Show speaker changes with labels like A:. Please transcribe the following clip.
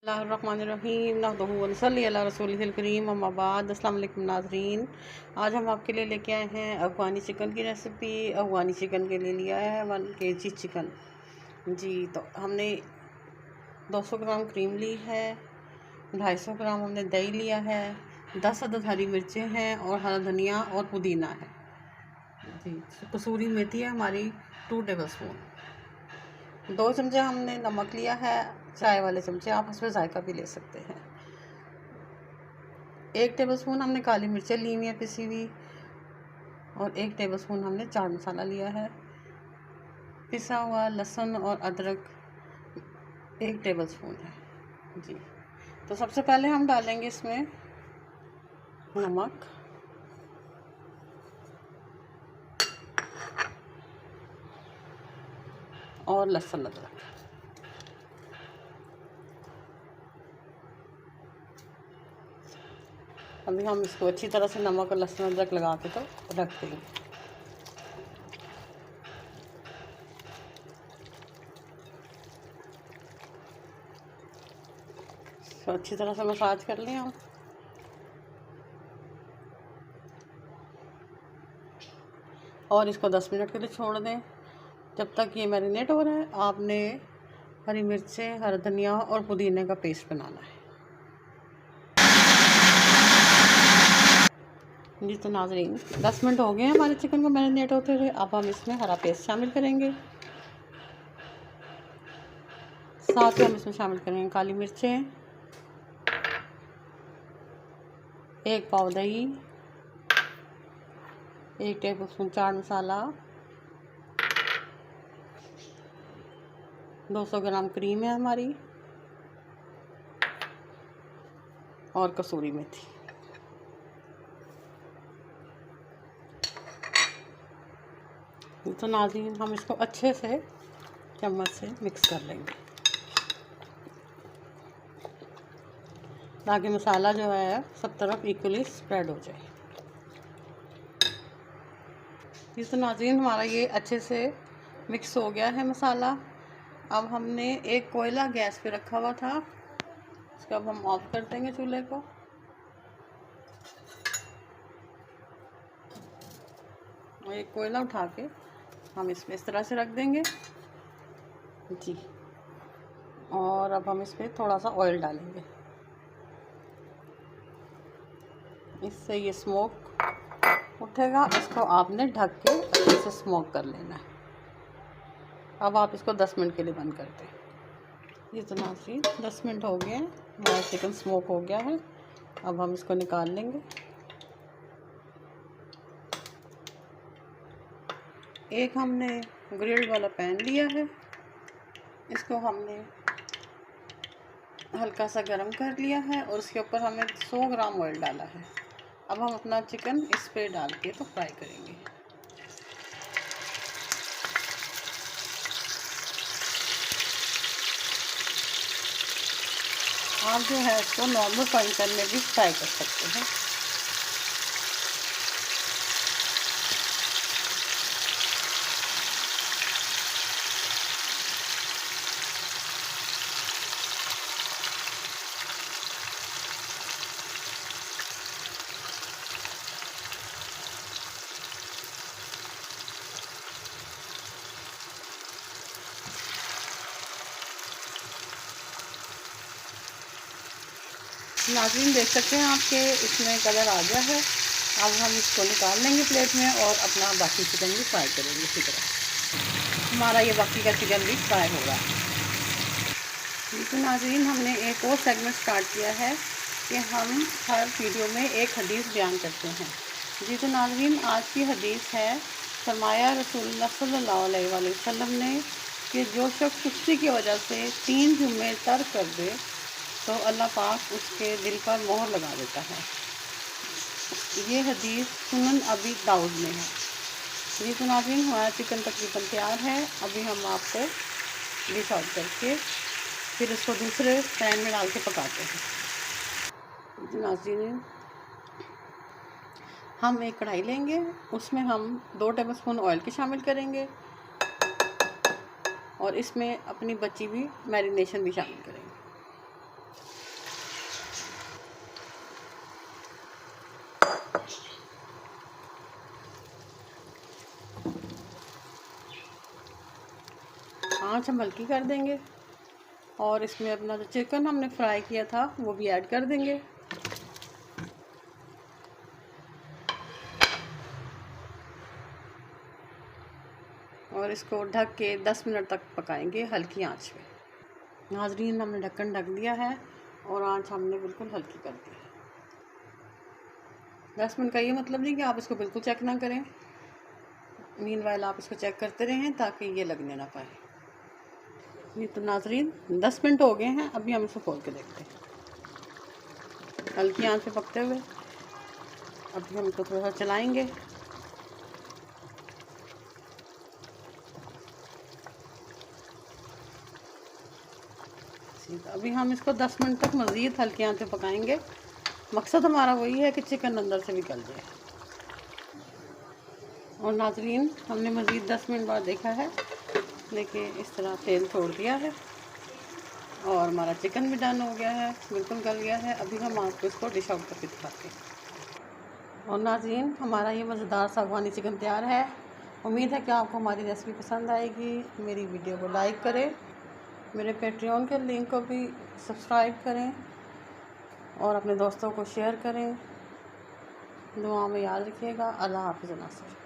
A: बिस्मिल्लाहिर्रहमानिर्रहीम नहमदुहु व नसल्ली अला रसूलिहिल करीम अम्मा बाद। अस्सलाम वालेकुम नाज़रीन, आज हम आपके लिए लेके आए हैं अफ़गानी चिकन की रेसिपी। अफ़गानी चिकन के लिए लिया है 1 kg चिकन जी। तो हमने 200 ग्राम क्रीम ली है, 250 ग्राम हमने दही लिया है, 10 अदद हरी मिर्चें हैं और हरा धनिया और पुदीना है जी। कसूरी मेथी है हमारी 2 टेबल स्पून। 2 चमचे हमने नमक लिया है, चाय वाले चमचे, आप उसमें जायका भी ले सकते हैं। 1 टेबलस्पून हमने काली मिर्चें ली हुई है पिसी हुई, और 1 टेबलस्पून हमने चाट मसाला लिया है। पिसा हुआ लहसुन और अदरक 1 टेबलस्पून है जी। तो सबसे पहले हम डालेंगे इसमें नमक, और लहसुन अदरक। अभी हम इसको अच्छी तरह से नमक और लहसुन अदरक लगा के तो रख देंगे। तो अच्छी तरह से मसाज कर लें हम। और इसको 10 मिनट के लिए छोड़ दें। जब तक ये मैरिनेट हो रहा है, आपने हरी मिर्चें, हरा धनिया और पुदीने का पेस्ट बनाना है जी। तो नाज़रीन, 10 मिनट हो गए हैं हमारे चिकन को मैरिनेट होते हुए। अब हम इसमें हरा पेस्ट शामिल करेंगे, साथ ही हम इसमें शामिल करेंगे काली मिर्चें, 1 पाव दही, 1 टेबलस्पून चाट मसाला, 200 ग्राम क्रीम है हमारी, और कसूरी मेथी। तो नाज़रीन, हम इसको अच्छे से चम्मच से मिक्स कर लेंगे ताकि मसाला जो है सब तरफ इक्वली स्प्रेड हो जाए। तो नाज़रीन, हमारा ये अच्छे से मिक्स हो गया है मसाला। अब हमने एक कोयला गैस पे रखा हुआ था, इसको अब हम ऑफ कर देंगे चूल्हे को। और एक कोयला उठा के हम इसमें इस तरह से रख देंगे जी। और अब हम इसमें थोड़ा सा ऑयल डालेंगे, इससे ये स्मोक उठेगा। इसको आपने ढक के अच्छे से स्मोक कर लेना है। अब आप इसको 10 मिनट के लिए बंद कर दें। ये तो नाज़रीन 10 मिनट हो गए हैं, हमारा चिकन स्मोक हो गया है। अब हम इसको निकाल लेंगे। एक हमने ग्रिल्ड वाला पैन लिया है, इसको हमने हल्का सा गरम कर लिया है और उसके ऊपर हमने 100 ग्राम ऑयल डाला है। अब हम अपना चिकन इस पे डाल के तो फ्राई करेंगे। आप जो है इसको नॉर्मल फ्राई पैन में भी फ्राई कर सकते हैं। नाज़रीन, देख सकते हैं आपके इसमें कलर आ गया है। अब हम इसको निकाल लेंगे प्लेट में और अपना बाकी चिकन भी फ्राई करेंगे इसी तरह। हमारा ये बाकी का चिकन भी फ्राई हो रहा है। तो नाज़रीन, हमने एक और सेगमेंट स्टार्ट किया है कि हम हर वीडियो में एक हदीस बयान करते हैं जी। तो नाज़रीन, आज की हदीस है, फरमाया रसूलुल्लाह सल्लल्लाहु अलैहि वसल्लम ने कि जो शख्स कुश्ती की वजह से 3 जुम्मे तर्क कर दे तो अल्लाह पाक उसके दिल पर मोहर लगा देता है। ये हदीस सुनन अबी दाऊद में है जी। तो नाज़रीन, हमारा चिकन तकरीबन तैयार है। अभी हम आपको डिश आउट करके फिर इसको दूसरे पैन में डाल के पकाते हैं। तो नाज़रीन, हम एक कढ़ाई लेंगे, उसमें हम 2 टेबलस्पून ऑयल के शामिल करेंगे और इसमें अपनी बची हुई मैरिनेशन भी शामिल करेंगे। आँच हम हल्की कर देंगे और इसमें अपना जो चिकन हमने फ्राई किया था वो भी ऐड कर देंगे। और इसको ढक के 10 मिनट तक पकाएंगे हल्की आंच पे। नाज़रीन, हमने ढक्कन ढक दिया है और आंच हमने बिल्कुल हल्की कर दी है। 10 मिनट का ये मतलब नहीं कि आप इसको बिल्कुल चेक ना करें, मीनवाइल आप इसको चेक करते रहें ताकि ये लगने ना पाए। ये तो नाज़रीन 10 मिनट हो गए हैं, अभी हम इसको खोल के देखते हैं हल्की आंच पे पकते हुए। अभी हम इसको थोड़ा सा चलाएंगे। अभी हम इसको 10 मिनट तक मज़ीद हल्की आंच पे पकाएंगे। मकसद हमारा वही है कि चिकन अंदर से भी गल जाए। और नाज़रीन, हमने मज़ीद 10 मिनट बाद देखा है, देखिए इस तरह तेल छोड़ दिया है और हमारा चिकन भी डन हो गया है, बिल्कुल गल गया है। अभी हम आपको इसको डिश आउट करके दिखाते हैं। और नाज़रीन, हमारा ये मज़ेदार सा अफ़गानी चिकन तैयार है। उम्मीद है कि आपको हमारी रेसिपी पसंद आएगी। मेरी वीडियो को लाइक करें, मेरे पेट्रियन के लिंक को भी सब्सक्राइब करें और अपने दोस्तों को शेयर करें। दुआ में याद रखिएगा। अल्लाह हाफ़िज़।